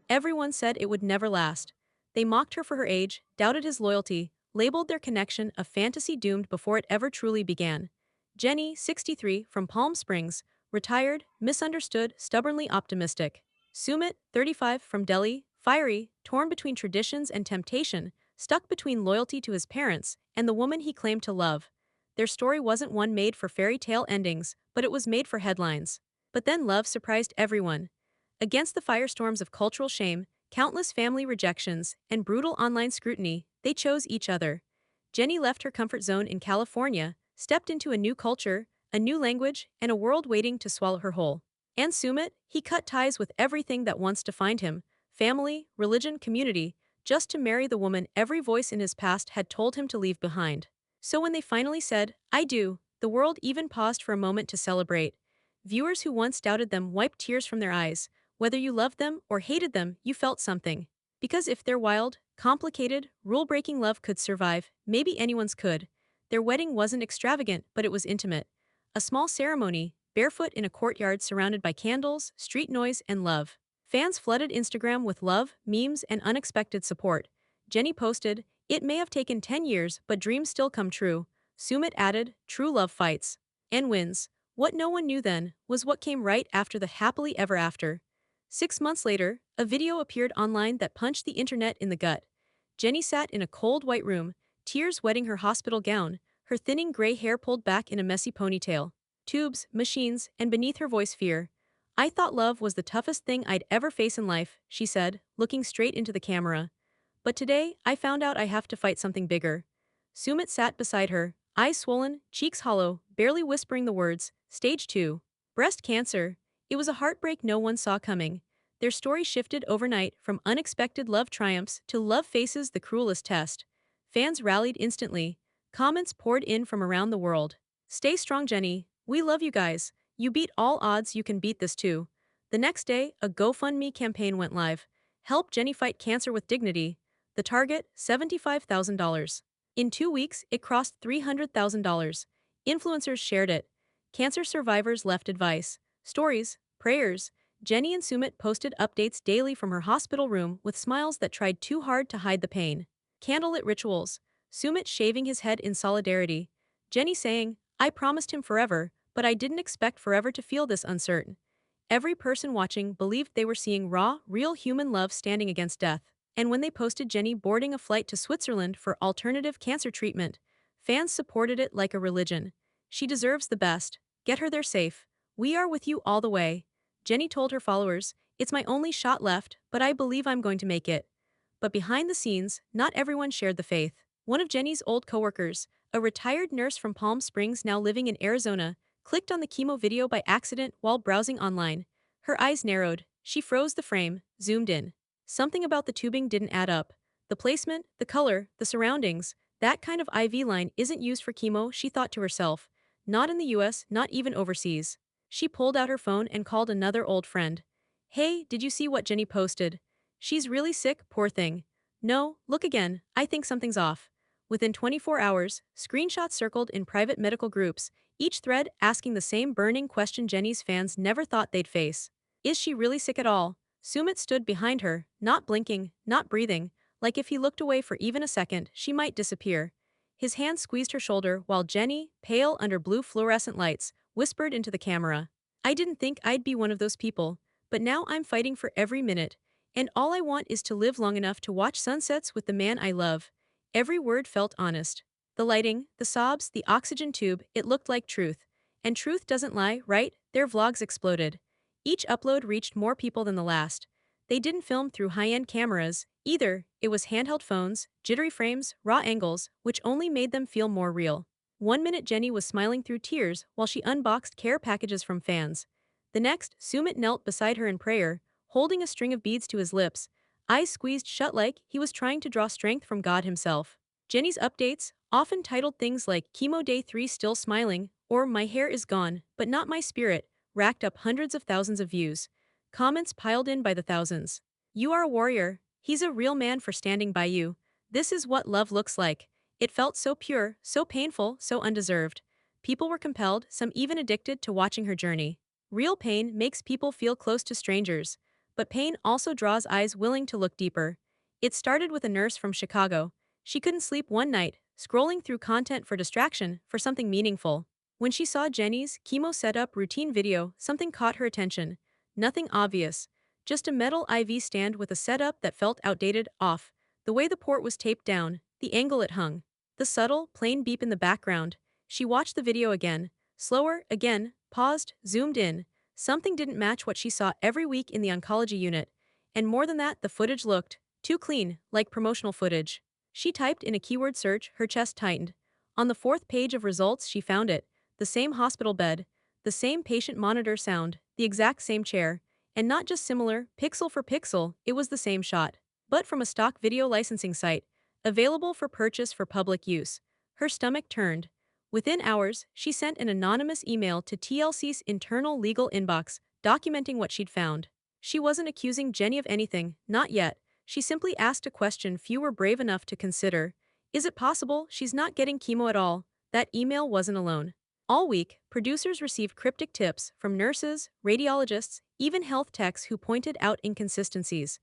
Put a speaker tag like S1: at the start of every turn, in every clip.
S1: Everyone said it would never last. They mocked her for her age, doubted his loyalty, labeled their connection a fantasy doomed before it ever truly began. Jenny, 63, from Palm Springs, retired, misunderstood, stubbornly optimistic. Sumit, 35, from Delhi, fiery, torn between traditions and temptation, stuck between loyalty to his parents and the woman he claimed to love. Their story wasn't one made for fairy tale endings, but it was made for headlines. But then love surprised everyone. Against the firestorms of cultural shame, countless family rejections, and brutal online scrutiny, they chose each other. Jenny left her comfort zone in California, stepped into a new culture, a new language, and a world waiting to swallow her whole. And Sumit, he cut ties with everything that once defined him, family, religion, community, just to marry the woman every voice in his past had told him to leave behind. So when they finally said, "I do," the world even paused for a moment to celebrate. Viewers who once doubted them wiped tears from their eyes. Whether you loved them or hated them, you felt something. Because if their wild, complicated, rule-breaking love could survive, maybe anyone's could. Their wedding wasn't extravagant, but it was intimate. A small ceremony, barefoot in a courtyard surrounded by candles, street noise, and love. Fans flooded Instagram with love, memes, and unexpected support. Jenny posted, "It may have taken 10 years, but dreams still come true." Sumit added, "True love fights and wins." What no one knew then was what came right after the happily ever after. 6 months later, a video appeared online that punched the internet in the gut. Jenny sat in a cold white room, tears wetting her hospital gown, her thinning gray hair pulled back in a messy ponytail. Tubes, machines, and beneath her voice fear. "I thought love was the toughest thing I'd ever face in life," she said, looking straight into the camera. "But today, I found out I have to fight something bigger." Sumit sat beside her, eyes swollen, cheeks hollow, barely whispering the words, "Stage 2. Breast cancer." It was a heartbreak no one saw coming. Their story shifted overnight from unexpected love triumphs to love faces the cruelest test. Fans rallied instantly. Comments poured in from around the world. "Stay strong, Jenny. We love you guys. You beat all odds, you can beat this too." The next day, a GoFundMe campaign went live. Help Jenny fight cancer with dignity. The target, $75,000. In 2 weeks, it crossed $300,000. Influencers shared it. Cancer survivors left advice, stories, prayers. Jenny and Sumit posted updates daily from her hospital room with smiles that tried too hard to hide the pain. Candlelit rituals. Sumit shaving his head in solidarity. Jenny saying, "I promised him forever, but I didn't expect forever to feel this uncertain." Every person watching believed they were seeing raw, real human love standing against death. And when they posted Jenny boarding a flight to Switzerland for alternative cancer treatment, fans supported it like a religion. "She deserves the best. Get her there safe. We are with you all the way." Jenny told her followers, "It's my only shot left, but I believe I'm going to make it." But behind the scenes, not everyone shared the faith. One of Jenny's old coworkers, a retired nurse from Palm Springs now living in Arizona, clicked on the chemo video by accident while browsing online. Her eyes narrowed. She froze the frame, zoomed in. Something about the tubing didn't add up. The placement, the color, the surroundings. That kind of IV line isn't used for chemo, she thought to herself. Not in the US, not even overseas. She pulled out her phone and called another old friend. "Hey, did you see what Jenny posted? She's really sick, poor thing." "No, look again, I think something's off." Within 24 hours, screenshots circled in private medical groups, each thread asking the same burning question Jenny's fans never thought they'd face. Is she really sick at all? Sumit stood behind her, not blinking, not breathing, like if he looked away for even a second, she might disappear. His hand squeezed her shoulder while Jenny, pale under blue fluorescent lights, whispered into the camera. "I didn't think I'd be one of those people, but now I'm fighting for every minute, and all I want is to live long enough to watch sunsets with the man I love." Every word felt honest. The lighting, the sobs, the oxygen tube, it looked like truth. And truth doesn't lie, right? Their vlogs exploded. Each upload reached more people than the last. They didn't film through high-end cameras, either. It was handheld phones, jittery frames, raw angles, which only made them feel more real. 1 minute Jenny was smiling through tears while she unboxed care packages from fans. The next, Sumit knelt beside her in prayer, holding a string of beads to his lips, eyes squeezed shut like he was trying to draw strength from God himself. Jenny's updates, often titled things like "Chemo Day 3 Still Smiling" or "My Hair is Gone, but Not My Spirit," racked up hundreds of thousands of views. Comments piled in by the thousands. "You are a warrior. He's a real man for standing by you. This is what love looks like." It felt so pure, so painful, so undeserved. People were compelled, some even addicted, to watching her journey. Real pain makes people feel close to strangers. But pain also draws eyes willing to look deeper. It started with a nurse from Chicago. She couldn't sleep one night, scrolling through content for distraction for something meaningful. When she saw Jenny's chemo setup routine video, something caught her attention. Nothing obvious. Just a metal IV stand with a setup that felt outdated, off. The way the port was taped down, the angle it hung. The subtle, plain beep in the background. She watched the video again. Slower, again, paused, zoomed in. Something didn't match what she saw every week in the oncology unit. And more than that, the footage looked too clean, like promotional footage. She typed in a keyword search, her chest tightened. On the fourth page of results, she found it. The same hospital bed, the same patient monitor sound, the exact same chair. And not just similar, pixel for pixel, it was the same shot. But from a stock video licensing site, available for purchase for public use. Her stomach turned. Within hours, she sent an anonymous email to TLC's internal legal inbox, documenting what she'd found. She wasn't accusing Jenny of anything, not yet. She simply asked a question few were brave enough to consider. Is it possible she's not getting chemo at all? That email wasn't alone. All week, producers received cryptic tips from nurses, radiologists, even health techs who pointed out inconsistencies.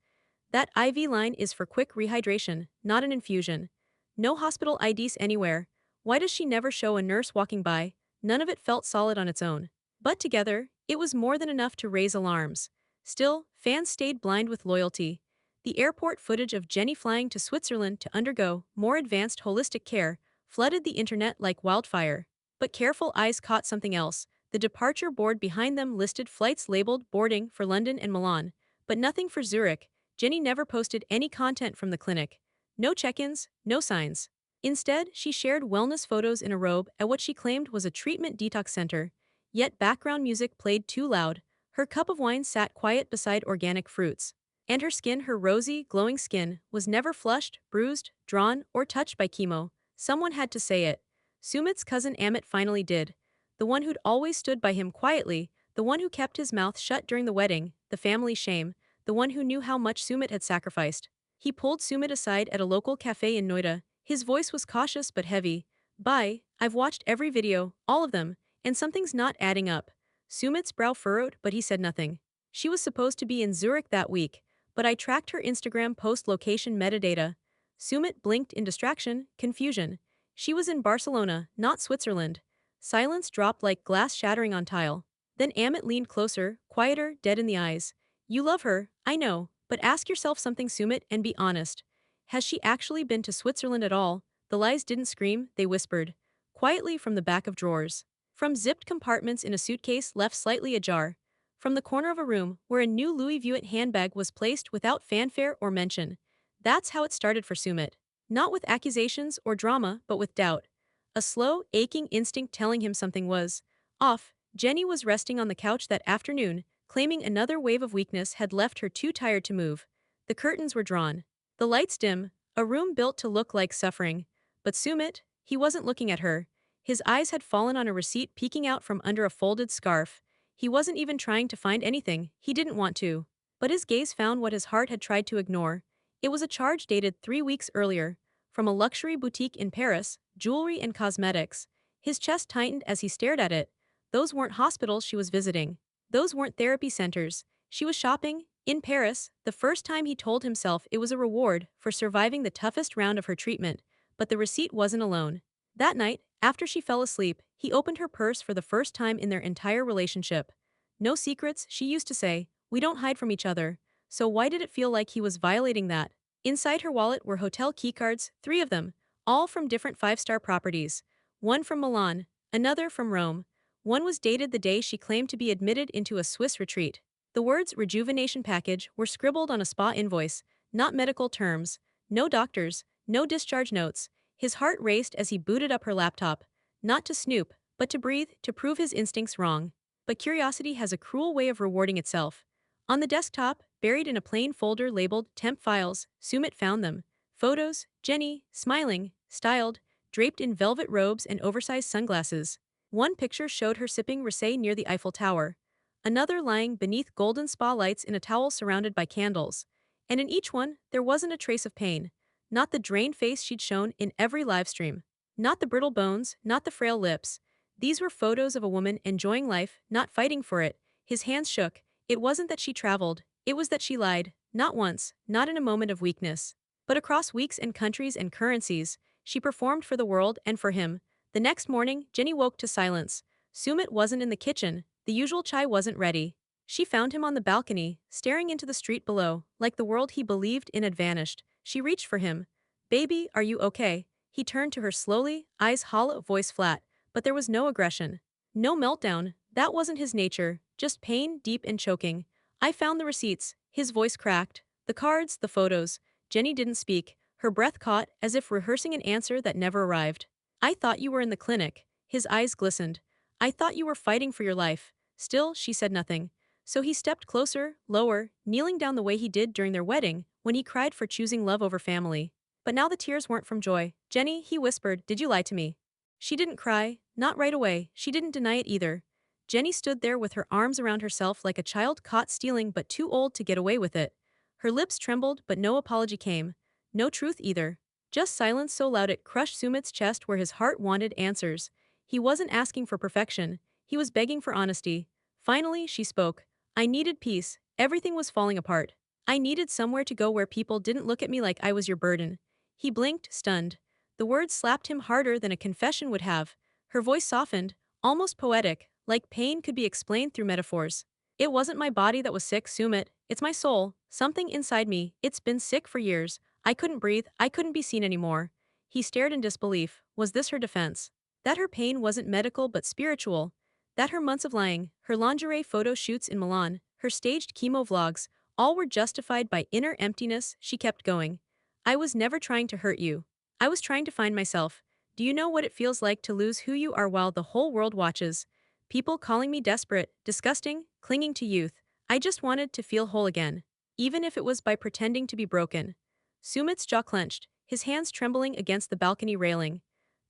S1: That IV line is for quick rehydration, not an infusion. No hospital IDs anywhere. Why does she never show a nurse walking by? None of it felt solid on its own. But together, it was more than enough to raise alarms. Still, fans stayed blind with loyalty. The airport footage of Jenny flying to Switzerland to undergo more advanced holistic care flooded the internet like wildfire. But careful eyes caught something else. The departure board behind them listed flights labeled boarding for London and Milan, but nothing for Zurich. Jenny never posted any content from the clinic. No check-ins, no signs. Instead, she shared wellness photos in a robe at what she claimed was a treatment detox center. Yet background music played too loud. Her cup of wine sat quiet beside organic fruits. And her skin, her rosy, glowing skin, was never flushed, bruised, drawn, or touched by chemo. Someone had to say it. Sumit's cousin Amit finally did. The one who'd always stood by him quietly, the one who kept his mouth shut during the wedding, the family shame, the one who knew how much Sumit had sacrificed. He pulled Sumit aside at a local cafe in Noida. His voice was cautious but heavy. "Bye, I've watched every video, all of them, and something's not adding up." Sumit's brow furrowed, but he said nothing. She was supposed to be in Zurich that week, but I tracked her Instagram post location metadata. Sumit blinked in distraction, confusion. She was in Barcelona, not Switzerland. Silence dropped like glass shattering on tile. Then Amit leaned closer, quieter, dead in the eyes. "You love her, I know, but ask yourself something, Sumit, and be honest. Has she actually been to Switzerland at all?" The lies didn't scream, they whispered. Quietly from the back of drawers. From zipped compartments in a suitcase left slightly ajar. From the corner of a room where a new Louis Vuitton handbag was placed without fanfare or mention. That's how it started for Sumit. Not with accusations or drama, but with doubt. A slow, aching instinct telling him something was off. Jenny was resting on the couch that afternoon, claiming another wave of weakness had left her too tired to move. The curtains were drawn. The lights dim, a room built to look like suffering. But Sumit, he wasn't looking at her. His eyes had fallen on a receipt peeking out from under a folded scarf. He wasn't even trying to find anything, he didn't want to. But his gaze found what his heart had tried to ignore. It was a charge dated 3 weeks earlier. From a luxury boutique in Paris, jewelry and cosmetics. His chest tightened as he stared at it. Those weren't hospitals she was visiting. Those weren't therapy centers. She was shopping, in Paris, the first time he told himself it was a reward for surviving the toughest round of her treatment. But the receipt wasn't alone. That night, after she fell asleep, he opened her purse for the first time in their entire relationship. "No secrets," she used to say, "we don't hide from each other." So why did it feel like he was violating that? Inside her wallet were hotel keycards, 3 of them, all from different five-star properties. One from Milan, another from Rome. One was dated the day she claimed to be admitted into a Swiss retreat. The words "rejuvenation package" were scribbled on a spa invoice, not medical terms, no doctors, no discharge notes. His heart raced as he booted up her laptop. Not to snoop, but to breathe, to prove his instincts wrong. But curiosity has a cruel way of rewarding itself. On the desktop, buried in a plain folder labeled Temp Files, Sumit found them. Photos, Jenny, smiling, styled, draped in velvet robes and oversized sunglasses. One picture showed her sipping rosé near the Eiffel Tower. Another lying beneath golden spa lights in a towel surrounded by candles. And in each one, there wasn't a trace of pain. Not the drained face she'd shown in every livestream. Not the brittle bones, not the frail lips. These were photos of a woman enjoying life, not fighting for it. His hands shook. It wasn't that she traveled, It was that she lied, not once, not in a moment of weakness, but across weeks and countries and currencies. She performed for the world and for him. The next morning, Jenny woke to silence. Sumit wasn't in the kitchen, the usual chai wasn't ready. She found him on the balcony, staring into the street below, like the world he believed in had vanished. She reached for him. Baby, are you okay? He turned to her slowly, eyes hollow, voice flat, but there was no aggression. No meltdown, that wasn't his nature, just pain, deep and choking. I found the receipts, his voice cracked. The cards, the photos. Jenny didn't speak, her breath caught, as if rehearsing an answer that never arrived. I thought you were in the clinic. His eyes glistened. I thought you were fighting for your life. Still, she said nothing. So he stepped closer, lower, kneeling down the way he did during their wedding, when he cried for choosing love over family. But now the tears weren't from joy. Jenny, he whispered, did you lie to me? She didn't cry, not right away, she didn't deny it either. Jenny stood there with her arms around herself like a child caught stealing but too old to get away with it. Her lips trembled but no apology came. No truth either. Just silence so loud it crushed Sumit's chest where his heart wanted answers. He wasn't asking for perfection, he was begging for honesty. Finally, she spoke. I needed peace, everything was falling apart. I needed somewhere to go where people didn't look at me like I was your burden. He blinked, stunned. The words slapped him harder than a confession would have. Her voice softened, almost poetic, like pain could be explained through metaphors. It wasn't my body that was sick, Sumit. It's my soul, something inside me. It's been sick for years. I couldn't breathe, I couldn't be seen anymore. He stared in disbelief. Was this her defense? That her pain wasn't medical but spiritual? That her months of lying, her lingerie photo shoots in Milan, her staged chemo vlogs, all were justified by inner emptiness? She kept going. I was never trying to hurt you. I was trying to find myself. Do you know what it feels like to lose who you are while the whole world watches? People calling me desperate, disgusting, clinging to youth. I just wanted to feel whole again. Even if it was by pretending to be broken. Sumit's jaw clenched, his hands trembling against the balcony railing.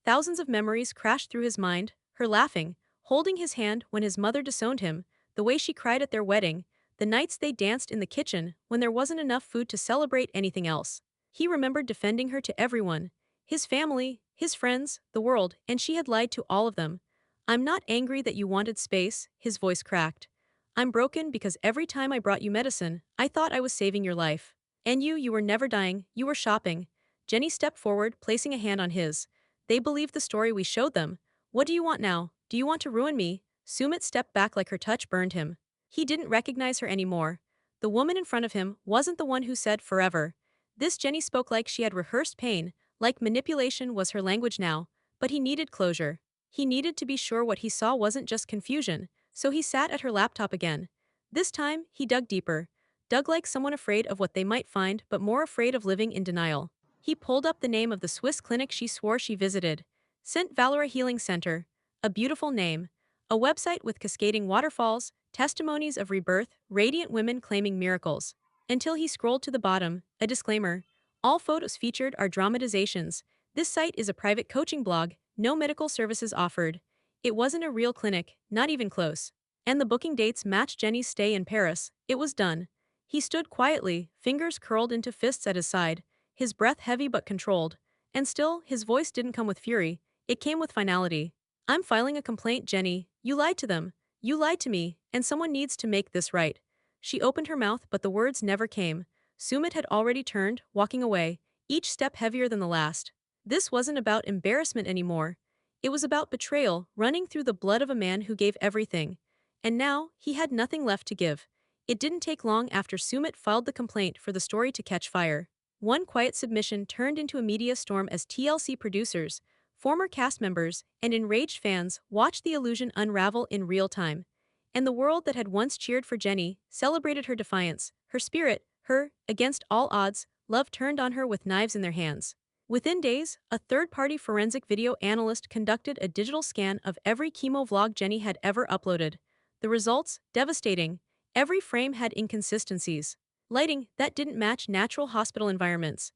S1: Thousands of memories crashed through his mind, her laughing, holding his hand when his mother disowned him, the way she cried at their wedding, the nights they danced in the kitchen when there wasn't enough food to celebrate anything else. He remembered defending her to everyone, his family, his friends, the world, and she had lied to all of them. I'm not angry that you wanted space, his voice cracked. I'm broken because every time I brought you medicine, I thought I was saving your life. And you were never dying, you were shopping. Jenny stepped forward, placing a hand on his. They believed the story we showed them. What do you want now? Do you want to ruin me? Sumit stepped back like her touch burned him. He didn't recognize her anymore. The woman in front of him wasn't the one who said forever. This Jenny spoke like she had rehearsed pain, like manipulation was her language now, but he needed closure. He needed to be sure what he saw wasn't just confusion, so he sat at her laptop again. This time, he dug deeper. Dug like someone afraid of what they might find but more afraid of living in denial. He pulled up the name of the Swiss clinic she swore she visited. St. Valera Healing Center. A beautiful name. A website with cascading waterfalls, testimonies of rebirth, radiant women claiming miracles. Until he scrolled to the bottom, a disclaimer. All photos featured are dramatizations. This site is a private coaching blog, no medical services offered. It wasn't a real clinic, not even close. And the booking dates matched Jenny's stay in Paris. It was done. He stood quietly, fingers curled into fists at his side, his breath heavy but controlled. And still, his voice didn't come with fury, it came with finality. I'm filing a complaint, Jenny. You lied to them. You lied to me, and someone needs to make this right. She opened her mouth but the words never came. Sumit had already turned, walking away, each step heavier than the last. This wasn't about embarrassment anymore. It was about betrayal running through the blood of a man who gave everything. And now, he had nothing left to give. It didn't take long after Sumit filed the complaint for the story to catch fire. One quiet submission turned into a media storm as TLC producers, former cast members, and enraged fans watched the illusion unravel in real time. And the world that had once cheered for Jenny celebrated her defiance, her spirit, her, against all odds, love turned on her with knives in their hands. Within days, a third-party forensic video analyst conducted a digital scan of every chemo vlog Jenny had ever uploaded. The results, devastating. Every frame had inconsistencies. Lighting that didn't match natural hospital environments.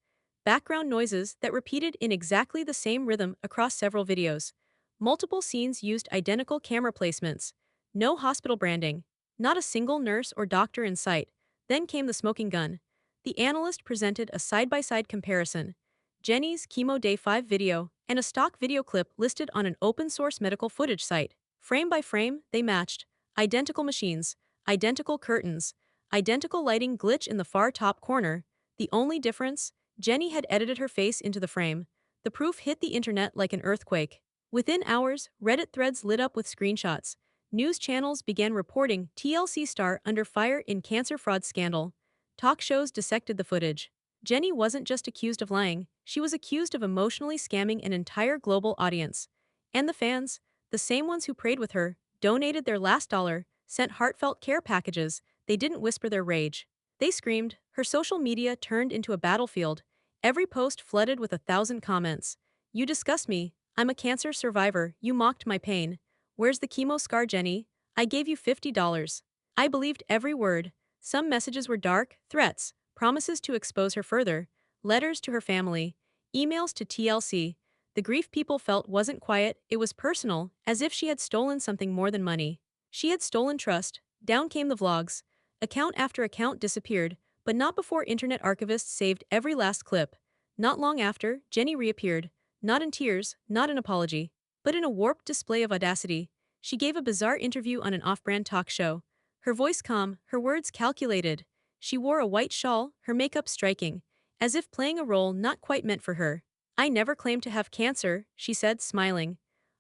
S1: Background noises that repeated in exactly the same rhythm across several videos. Multiple scenes used identical camera placements. No hospital branding. Not a single nurse or doctor in sight. Then came the smoking gun. The analyst presented a side-by-side comparison. Jenny's Chemo Day 5 video and a stock video clip listed on an open-source medical footage site. Frame by frame, they matched. Identical machines, identical curtains, Identical lighting glitch in the far top corner. The only difference? Jenny had edited her face into the frame. The proof hit the internet like an earthquake. Within hours, Reddit threads lit up with screenshots. News channels began reporting TLC star under fire in cancer fraud scandal. Talk shows dissected the footage. Jenny wasn't just accused of lying, she was accused of emotionally scamming an entire global audience. And the fans, the same ones who prayed with her, donated their last dollar, sent heartfelt care packages, they didn't whisper their rage. They screamed. Her social media turned into a battlefield. Every post flooded with 1,000 comments. You disgust me. I'm a cancer survivor. You mocked my pain. Where's the chemo scar, Jenny? I gave you $50. I believed every word. Some messages were dark, threats, promises to expose her further, letters to her family, emails to TLC. The grief people felt wasn't quiet, it was personal, as if she had stolen something more than money. She had stolen trust. Down came the vlogs. Account after account disappeared, but not before internet archivists saved every last clip. Not long after, Jenny reappeared. Not in tears, not an apology, but in a warped display of audacity. She gave a bizarre interview on an off-brand talk show. Her voice calm, her words calculated. She wore a white shawl, her makeup striking, as if playing a role not quite meant for her. I never claimed to have cancer, she said, smiling.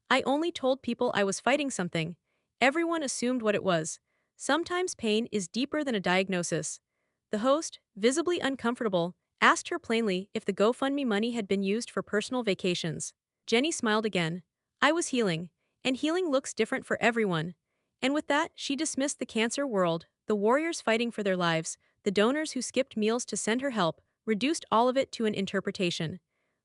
S1: I only told people I was fighting something. Everyone assumed what it was. Sometimes pain is deeper than a diagnosis. The host, visibly uncomfortable, asked her plainly if the GoFundMe money had been used for personal vacations. Jenny smiled again. I was healing, and healing looks different for everyone. And with that, she dismissed the cancer world, the warriors fighting for their lives, the donors who skipped meals to send her help, reduced all of it to an interpretation.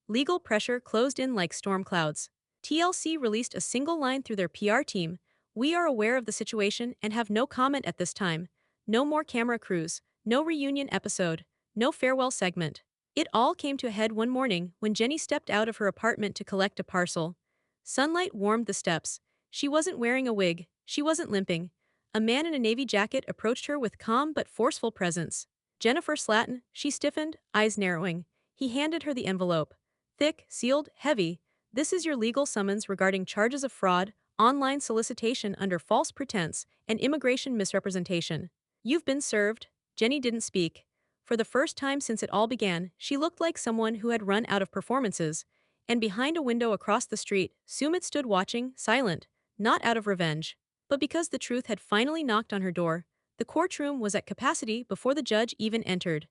S1: Legal pressure closed in like storm clouds. TLC released a single line through their PR team. We are aware of the situation and have no comment at this time. No more camera crews, no reunion episode, no farewell segment. It all came to a head one morning when Jenny stepped out of her apartment to collect a parcel. Sunlight warmed the steps. She wasn't wearing a wig, she wasn't limping. A man in a navy jacket approached her with calm but forceful presence. Jennifer Slatton, she stiffened, eyes narrowing. He handed her the envelope. Thick, sealed, heavy. This is your legal summons regarding charges of fraud, online solicitation under false pretense, and immigration misrepresentation. You've been served. Jenny didn't speak. For the first time since it all began, she looked like someone who had run out of performances. And behind a window across the street, Sumit stood watching, silent, not out of revenge, but because the truth had finally knocked on her door. The courtroom was at capacity before the judge even entered.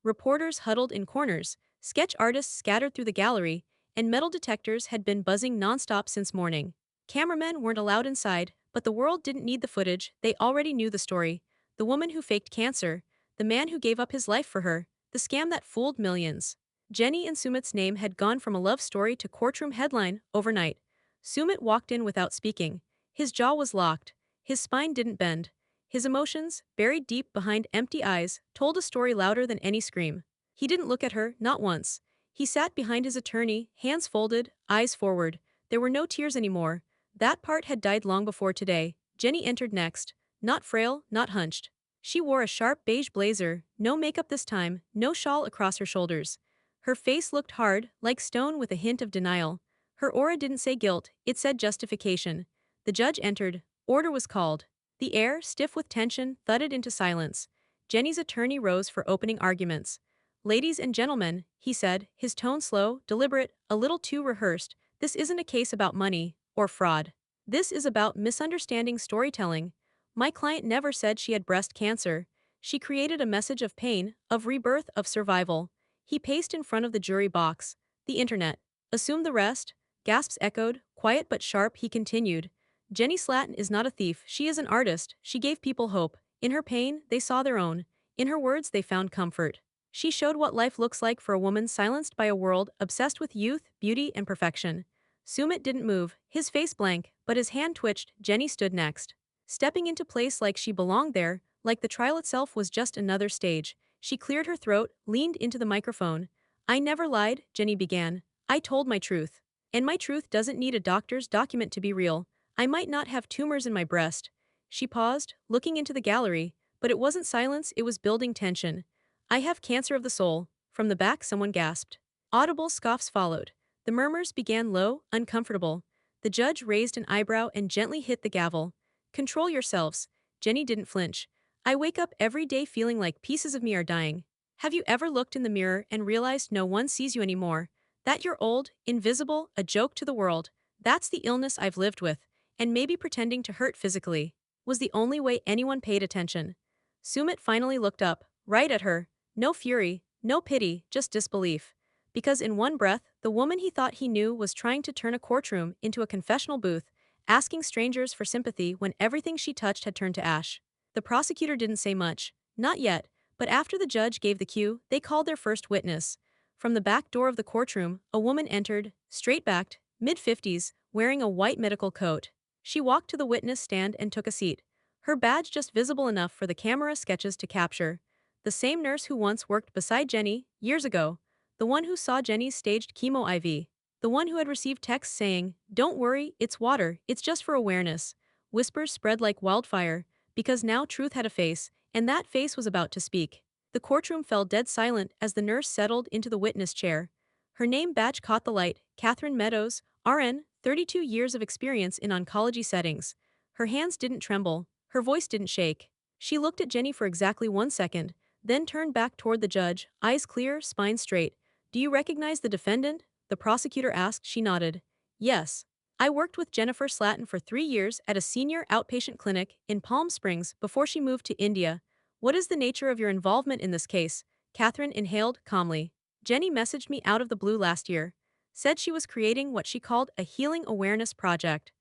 S1: Reporters huddled in corners, sketch artists scattered through the gallery, and metal detectors had been buzzing nonstop since morning. Cameramen weren't allowed inside, but the world didn't need the footage, they already knew the story. The woman who faked cancer, the man who gave up his life for her, the scam that fooled millions. Jenny and Sumit's name had gone from a love story to courtroom headline overnight. Sumit walked in without speaking. His jaw was locked. His spine didn't bend. His emotions, buried deep behind empty eyes, told a story louder than any scream. He didn't look at her, not once. He sat behind his attorney, hands folded, eyes forward. There were no tears anymore. That part had died long before today. Jenny entered next. Not frail, not hunched. She wore a sharp beige blazer, no makeup this time, no shawl across her shoulders. Her face looked hard, like stone with a hint of denial. Her aura didn't say guilt, it said justification. The judge entered. Order was called. The air, stiff with tension, thudded into silence. Jenny's attorney rose for opening arguments. Ladies and gentlemen, he said, his tone slow, deliberate, a little too rehearsed, this isn't a case about money or fraud. This is about misunderstanding storytelling. My client never said she had breast cancer. She created a message of pain, of rebirth, of survival. He paced in front of the jury box. The internet. Assume the rest? Gasps echoed, quiet but sharp, he continued. Jenny Slatton is not a thief, she is an artist, she gave people hope. In her pain, they saw their own. In her words, they found comfort. She showed what life looks like for a woman silenced by a world obsessed with youth, beauty, and perfection. Sumit didn't move, his face blank, but his hand twitched. Jenny stood next. Stepping into place like she belonged there, like the trial itself was just another stage. She cleared her throat, leaned into the microphone. I never lied, Jenny began. I told my truth. And my truth doesn't need a doctor's document to be real. I might not have tumors in my breast. She paused, looking into the gallery, but it wasn't silence, it was building tension. I have cancer of the soul. From the back, someone gasped. Audible scoffs followed. The murmurs began low, uncomfortable. The judge raised an eyebrow and gently hit the gavel. Control yourselves. Jenny didn't flinch. I wake up every day feeling like pieces of me are dying. Have you ever looked in the mirror and realized no one sees you anymore? That you're old, invisible, a joke to the world. That's the illness I've lived with, and maybe pretending to hurt physically was the only way anyone paid attention. Sumit finally looked up, right at her. No fury, no pity, just disbelief. Because in one breath, the woman he thought he knew was trying to turn a courtroom into a confessional booth, asking strangers for sympathy when everything she touched had turned to ash. The prosecutor didn't say much, not yet, but after the judge gave the cue, they called their first witness. From the back door of the courtroom, a woman entered, straight-backed, mid-50s, wearing a white medical coat. She walked to the witness stand and took a seat, her badge just visible enough for the camera sketches to capture. The same nurse who once worked beside Jenny, years ago. The one who saw Jenny's staged chemo IV. The one who had received texts saying, "Don't worry, it's water, it's just for awareness." Whispers spread like wildfire, because now truth had a face, and that face was about to speak. The courtroom fell dead silent as the nurse settled into the witness chair. Her name badge caught the light, Catherine Meadows, RN, 32 years of experience in oncology settings. Her hands didn't tremble, her voice didn't shake. She looked at Jenny for exactly 1 second, then turned back toward the judge, eyes clear, spine straight. "Do you recognize the defendant?" the prosecutor asked. She nodded. "Yes. I worked with Jennifer Slatton for 3 years at a senior outpatient clinic in Palm Springs before she moved to India. What is the nature of your involvement in this case?" Catherine inhaled calmly. "Jenny messaged me out of the blue last year. Said she was creating what she called a healing awareness project.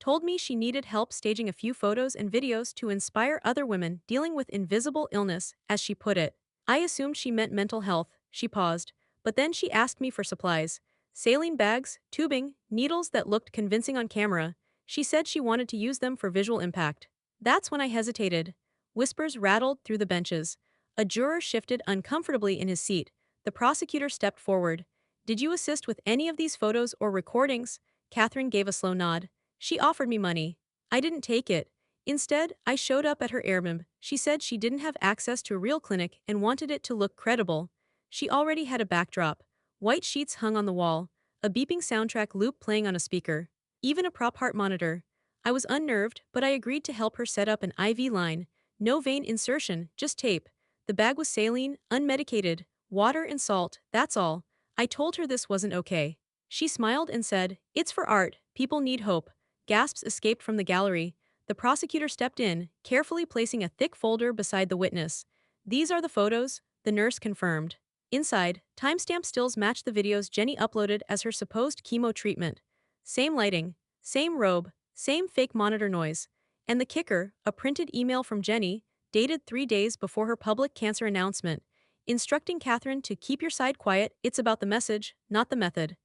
S1: Told me she needed help staging a few photos and videos to inspire other women dealing with invisible illness, as she put it. I assumed she meant mental health." She paused. "But then she asked me for supplies. Saline bags, tubing, needles that looked convincing on camera. She said she wanted to use them for visual impact. That's when I hesitated." Whispers rattled through the benches. A juror shifted uncomfortably in his seat. The prosecutor stepped forward. "Did you assist with any of these photos or recordings?" Catherine gave a slow nod. "She offered me money. I didn't take it. Instead, I showed up at her Airbnb. She said she didn't have access to a real clinic and wanted it to look credible. She already had a backdrop. White sheets hung on the wall, a beeping soundtrack loop playing on a speaker, even a prop heart monitor. I was unnerved, but I agreed to help her set up an IV line. No vein insertion, just tape. The bag was saline, unmedicated, water and salt, that's all. I told her this wasn't okay. She smiled and said, 'It's for art, people need hope.'" Gasps escaped from the gallery. The prosecutor stepped in, carefully placing a thick folder beside the witness. "These are the photos," the nurse confirmed. Inside, timestamp stills matched the videos Jenny uploaded as her supposed chemo treatment. Same lighting, same robe, same fake monitor noise. And the kicker, a printed email from Jenny, dated 3 days before her public cancer announcement, instructing Catherine to keep your side quiet. It's about the message, not the method.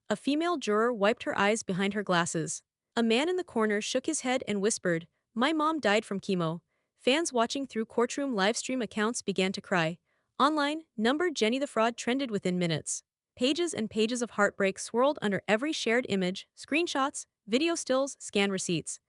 S1: A female juror wiped her eyes behind her glasses. A man in the corner shook his head and whispered, "My mom died from chemo." Fans watching through courtroom livestream accounts began to cry. Online, number Jenny the Fraud trended within minutes. Pages and pages of heartbreak swirled under every shared image, screenshots, video stills, scanned receipts.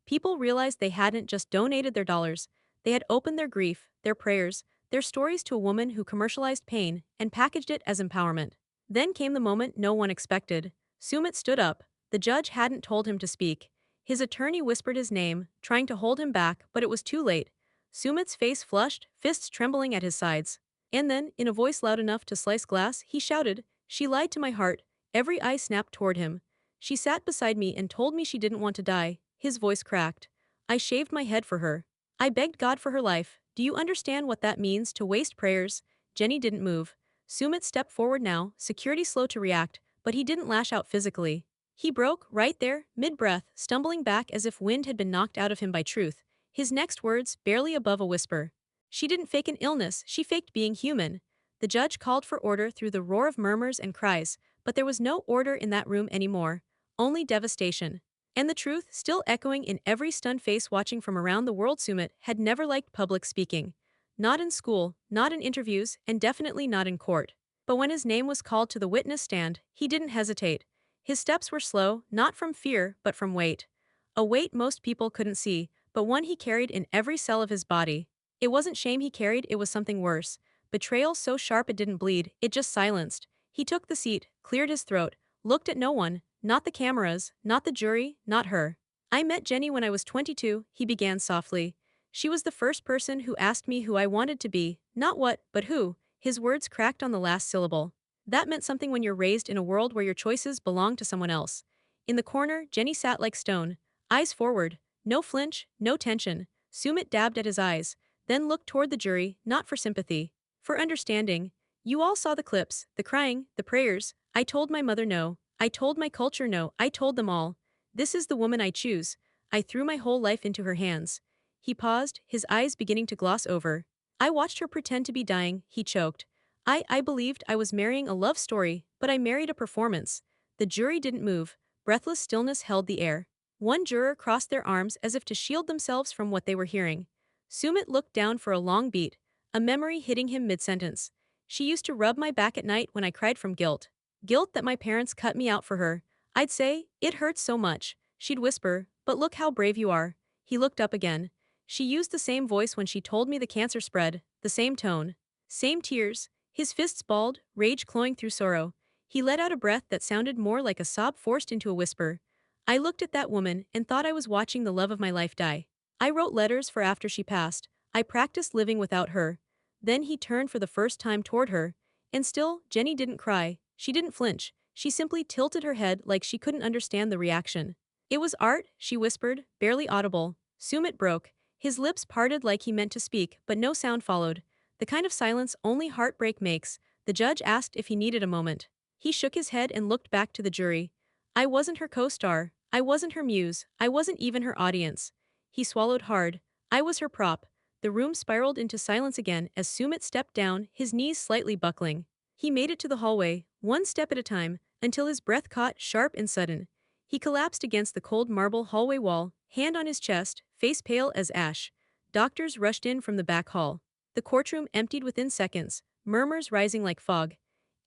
S1: People realized they hadn't just donated their dollars, they had opened their grief, their prayers, their stories to a woman who commercialized pain and packaged it as empowerment. Then came the moment no one expected. Sumit stood up. The judge hadn't told him to speak. His attorney whispered his name, trying to hold him back, but it was too late. Sumit's face flushed, fists trembling at his sides. And then, in a voice loud enough to slice glass, he shouted, "She lied to my heart." Every eye snapped toward him. "She sat beside me and told me she didn't want to die." His voice cracked. "I shaved my head for her. I begged God for her life. Do you understand what that means to waste prayers?" Jenny didn't move. Sumit stepped forward now, security slow to react, but he didn't lash out physically. He broke, right there, mid-breath, stumbling back as if wind had been knocked out of him by truth. His next words, barely above a whisper. "She didn't fake an illness, she faked being human." The judge called for order through the roar of murmurs and cries, but there was no order in that room anymore. Only devastation. And the truth, still echoing in every stunned face watching from around the world. Sumit had never liked public speaking. Not in school, not in interviews, and definitely not in court. But when his name was called to the witness stand, he didn't hesitate. His steps were slow, not from fear, but from weight. A weight most people couldn't see, but one he carried in every cell of his body. It wasn't shame he carried, it was something worse. Betrayal so sharp it didn't bleed, it just silenced. He took the seat, cleared his throat, looked at no one, not the cameras, not the jury, not her. "I met Jenny when I was 22, he began softly. She was the first person who asked me who I wanted to be, not what, but who. His words cracked on the last syllable. That meant something when you're raised in a world where your choices belong to someone else. In the corner, Jenny sat like stone, eyes forward, no flinch, no tension. Sumit dabbed at his eyes, then looked toward the jury, not for sympathy, for understanding. You all saw the clips, the crying, the prayers. I told my mother no. I told my culture no. I told them all. This is the woman I choose. I threw my whole life into her hands. He paused, his eyes beginning to gloss over. I watched her pretend to be dying, he choked. I believed I was marrying a love story, but I married a performance. The jury didn't move. Breathless stillness held the air. One juror crossed their arms as if to shield themselves from what they were hearing. Sumit looked down for a long beat, a memory hitting him mid-sentence. She used to rub my back at night when I cried from guilt. Guilt that my parents cut me out for her. I'd say, it hurts so much. She'd whisper, but look how brave you are. He looked up again. She used the same voice when she told me the cancer spread, the same tone. Same tears. His fists balled, rage cloying through sorrow. He let out a breath that sounded more like a sob forced into a whisper. I looked at that woman and thought I was watching the love of my life die. I wrote letters for after she passed. I practiced living without her. Then he turned for the first time toward her. And still, Jenny didn't cry. She didn't flinch. She simply tilted her head like she couldn't understand the reaction. It was art, she whispered, barely audible. Sumit broke. His lips parted like he meant to speak, but no sound followed. The kind of silence only heartbreak makes. The judge asked if he needed a moment. He shook his head and looked back to the jury. I wasn't her co-star. I wasn't her muse. I wasn't even her audience. He swallowed hard. I was her prop. The room spiraled into silence again as Sumit stepped down, his knees slightly buckling. He made it to the hallway, one step at a time, until his breath caught sharp and sudden. He collapsed against the cold marble hallway wall, hand on his chest, face pale as ash. Doctors rushed in from the back hall. The courtroom emptied within seconds, murmurs rising like fog.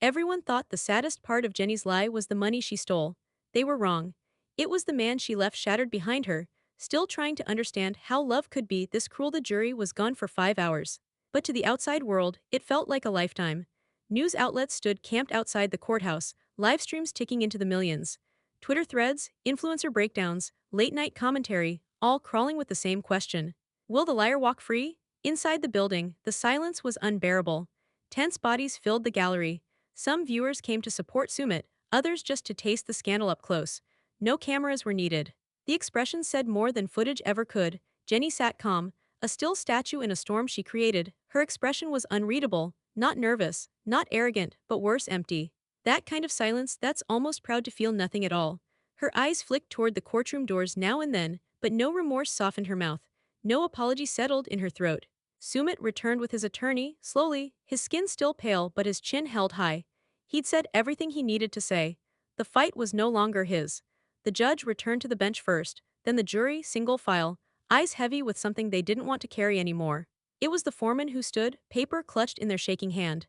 S1: Everyone thought the saddest part of Jenny's lie was the money she stole. They were wrong. It was the man she left shattered behind her, still trying to understand how love could be this cruel. The jury was gone for 5 hours. But to the outside world, it felt like a lifetime. News outlets stood camped outside the courthouse, live streams ticking into the millions. Twitter threads, influencer breakdowns, late-night commentary, all crawling with the same question. Will the liar walk free? Inside the building, the silence was unbearable. Tense bodies filled the gallery. Some viewers came to support Sumit, others just to taste the scandal up close. No cameras were needed. The expression said more than footage ever could. Jenny sat calm, a still statue in a storm she created. Her expression was unreadable, not nervous, not arrogant, but worse, empty. That kind of silence that's almost proud to feel nothing at all. Her eyes flicked toward the courtroom doors now and then, but no remorse softened her mouth. No apology settled in her throat. Sumit returned with his attorney, slowly, his skin still pale but his chin held high. He'd said everything he needed to say. The fight was no longer his. The judge returned to the bench first, then the jury, single file, eyes heavy with something they didn't want to carry anymore. It was the foreman who stood, paper clutched in their shaking hand.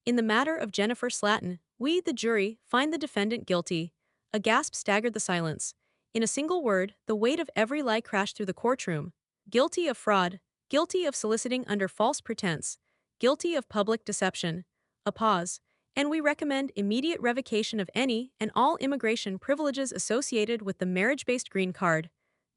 S1: In the matter of Jennifer Slatton, we, the jury, find the defendant guilty. A gasp staggered the silence. In a single word, the weight of every lie crashed through the courtroom. Guilty of fraud, guilty of soliciting under false pretense, guilty of public deception. A pause. And we recommend immediate revocation of any and all immigration privileges associated with the marriage-based green card.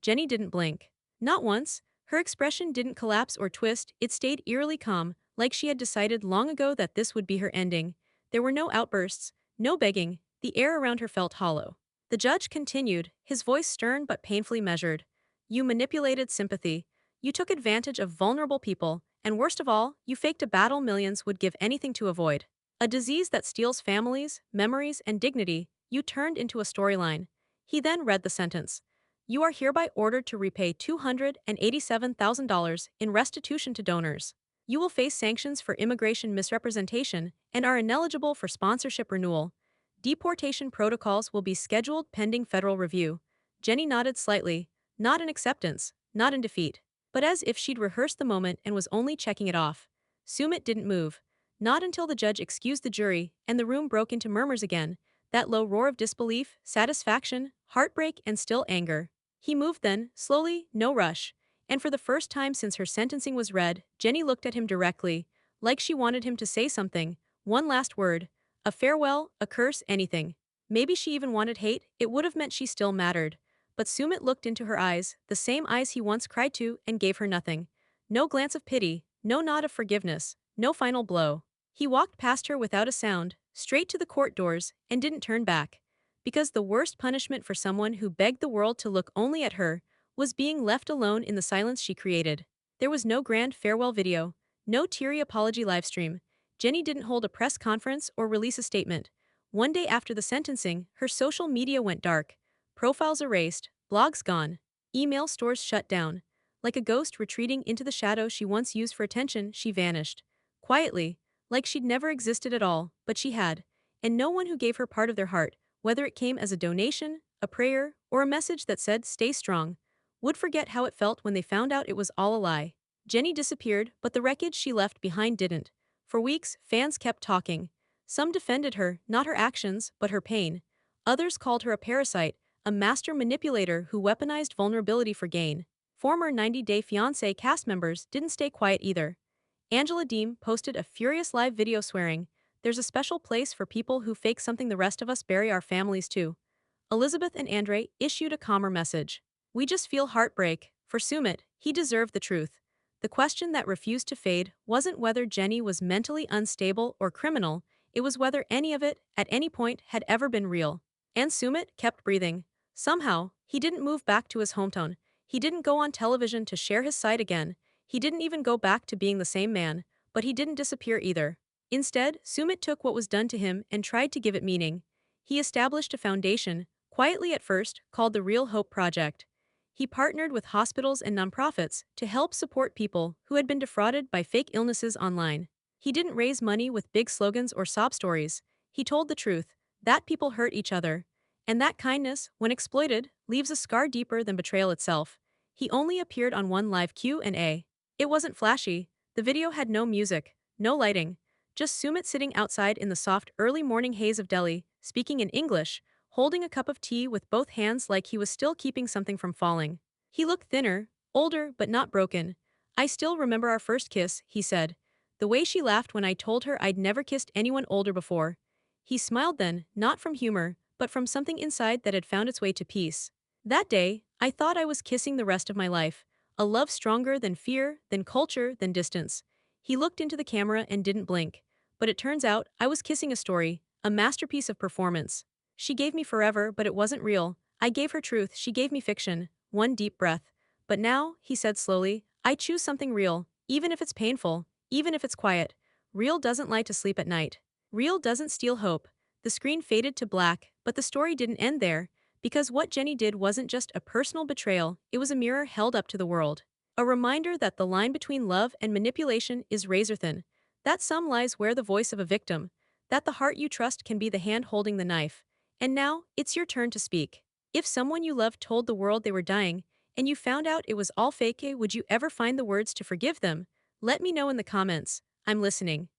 S1: Jenny didn't blink. Not once. Her expression didn't collapse or twist, it stayed eerily calm, like she had decided long ago that this would be her ending. There were no outbursts, no begging, the air around her felt hollow. The judge continued, his voice stern but painfully measured. You manipulated sympathy. You took advantage of vulnerable people, and worst of all, you faked a battle millions would give anything to avoid. A disease that steals families, memories, and dignity, you turned into a storyline. He then read the sentence. You are hereby ordered to repay $287,000 in restitution to donors. You will face sanctions for immigration misrepresentation and are ineligible for sponsorship renewal. Deportation protocols will be scheduled pending federal review. Jenny nodded slightly, not in acceptance, not in defeat, but as if she'd rehearsed the moment and was only checking it off. Sumit didn't move. Not until the judge excused the jury and the room broke into murmurs again, that low roar of disbelief, satisfaction, heartbreak, and still anger. He moved then, slowly, no rush, and for the first time since her sentencing was read, Jenny looked at him directly, like she wanted him to say something, one last word, a farewell, a curse, anything. Maybe she even wanted hate, it would have meant she still mattered. But Sumit looked into her eyes, the same eyes he once cried to and gave her nothing. No glance of pity, no nod of forgiveness, no final blow. He walked past her without a sound, straight to the court doors, and didn't turn back. Because the worst punishment for someone who begged the world to look only at her was being left alone in the silence she created. There was no grand farewell video, no teary apology livestream. Jenny didn't hold a press conference or release a statement. One day after the sentencing, her social media went dark. Profiles erased, blogs gone, email stores shut down. Like a ghost retreating into the shadows she once used for attention, she vanished. Quietly, like she'd never existed at all, but she had. And no one who gave her part of their heart, whether it came as a donation, a prayer, or a message that said, "Stay strong," would forget how it felt when they found out it was all a lie. Jenny disappeared, but the wreckage she left behind didn't. For weeks, fans kept talking. Some defended her, not her actions, but her pain. Others called her a parasite, a master manipulator who weaponized vulnerability for gain. Former 90-Day Fiancé cast members didn't stay quiet either. Angela Deem posted a furious live video swearing, "There's a special place for people who fake something the rest of us bury our families too." Elizabeth and Andre issued a calmer message. "We just feel heartbreak. For Sumit, he deserved the truth." The question that refused to fade wasn't whether Jenny was mentally unstable or criminal, it was whether any of it, at any point, had ever been real. And Sumit kept breathing. Somehow, he didn't move back to his hometown. He didn't go on television to share his side again. He didn't even go back to being the same man, but he didn't disappear either. Instead, Sumit took what was done to him and tried to give it meaning. He established a foundation, quietly at first, called the Real Hope Project. He partnered with hospitals and nonprofits to help support people who had been defrauded by fake illnesses online. He didn't raise money with big slogans or sob stories. He told the truth, that people hurt each other. And that kindness, when exploited, leaves a scar deeper than betrayal itself. He only appeared on one live Q&A. It wasn't flashy. The video had no music, no lighting. Just Sumit sitting outside in the soft early morning haze of Delhi, speaking in English, holding a cup of tea with both hands like he was still keeping something from falling. He looked thinner, older but not broken. "I still remember our first kiss," he said. "The way she laughed when I told her I'd never kissed anyone older before." He smiled then, not from humor, but from something inside that had found its way to peace. "That day, I thought I was kissing the rest of my life. A love stronger than fear, than culture, than distance." He looked into the camera and didn't blink. "But it turns out, I was kissing a story, a masterpiece of performance. She gave me forever, but it wasn't real. I gave her truth, she gave me fiction." One deep breath. "But now," he said slowly, "I choose something real, even if it's painful, even if it's quiet. Real doesn't lie to sleep at night. Real doesn't steal hope." The screen faded to black, but the story didn't end there. Because what Jenny did wasn't just a personal betrayal, it was a mirror held up to the world. A reminder that the line between love and manipulation is razor thin. That some lies wear the voice of a victim. That the heart you trust can be the hand holding the knife. And now, it's your turn to speak. If someone you loved told the world they were dying, and you found out it was all fake, would you ever find the words to forgive them? Let me know in the comments. I'm listening.